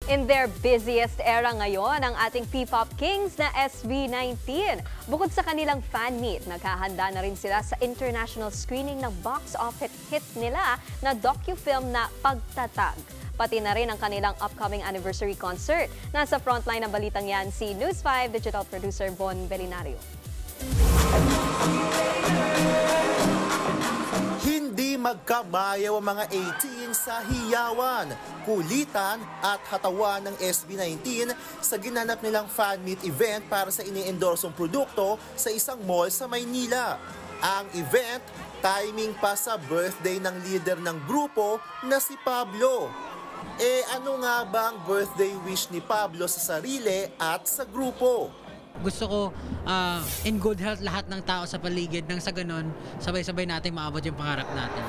In their busiest era ngayon, ang ating P-pop kings na SB19. Bukod sa kanilang fan meet, naghahanda na rin sila sa international screening ng box office hit nila na docu-film na Pagtatag. Pati na rin ang kanilang upcoming anniversary concert. Nasa frontline ng balitang yan si News 5 digital producer Von Belinario. Hindi magkamayaw ang mga 18 sa hiyawan, kulitan at hatawan ng SB19 sa ginanap nilang fan meet event para sa ini-endorsong produkto sa isang mall sa Maynila. Ang event, timing pa sa birthday ng leader ng grupo na si Pablo. Ano nga ba ang birthday wish ni Pablo sa sarili at sa grupo? Gusto ko in good health lahat ng tao sa paligid nang sa ganon, sabay-sabay natin maabot yung pangarap natin.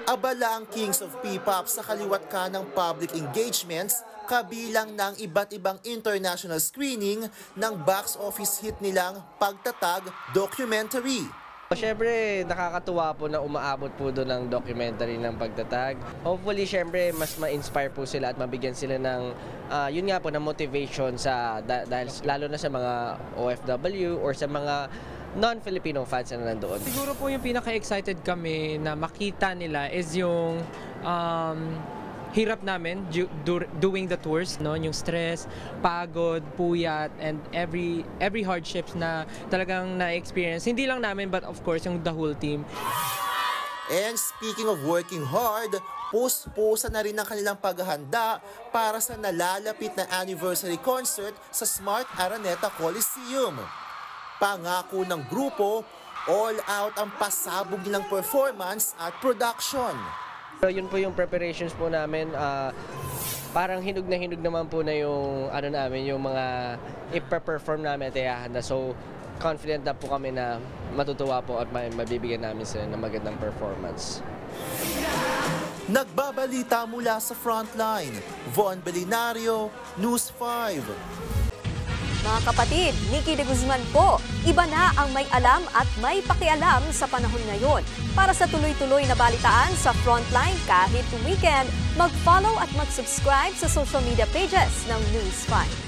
Abala ang Kings of P-pop sa kaliwat ka ng public engagements kabilang ng iba't ibang international screening ng box office hit nilang Pagtatag documentary. Siyempre, nakakatuwa po na umaabot po doon ang documentary ng Pagtatag. Hopefully, siyempre, mas ma-inspire po sila at mabigyan sila ng, yun nga po, na motivation dahil lalo na sa mga OFW or sa mga non-Filipino fans na nandoon. Siguro po yung pinaka-excited kami na makita nila is yung hirap namin doing the tours, no? Yung stress, pagod, puyat, and every hardships na talagang na-experience. Hindi lang namin, but of course, yung the whole team. And speaking of working hard, pusa na rin ang kanilang paghahanda para sa nalalapit na anniversary concert sa Smart Araneta Coliseum. Pangako ng grupo, all out ang pasabog nilang performance at production. So, yun po yung preparations po namin. Parang hinog naman po na yung namin, yung mga ipa-perform namin at ihahanda. So, confident na po kami na matutuwa po at mabibigyan namin sila ng magandang performance. Nagbabalita mula sa frontline, Von Belinario, News 5. Mga kapatid, Nikki de Guzman po. Iba na ang may alam at may pakialam sa panahon ngayon. Para sa tuloy-tuloy na balitaan sa Frontline kahit weekend, mag-follow at mag-subscribe sa social media pages ng News 5.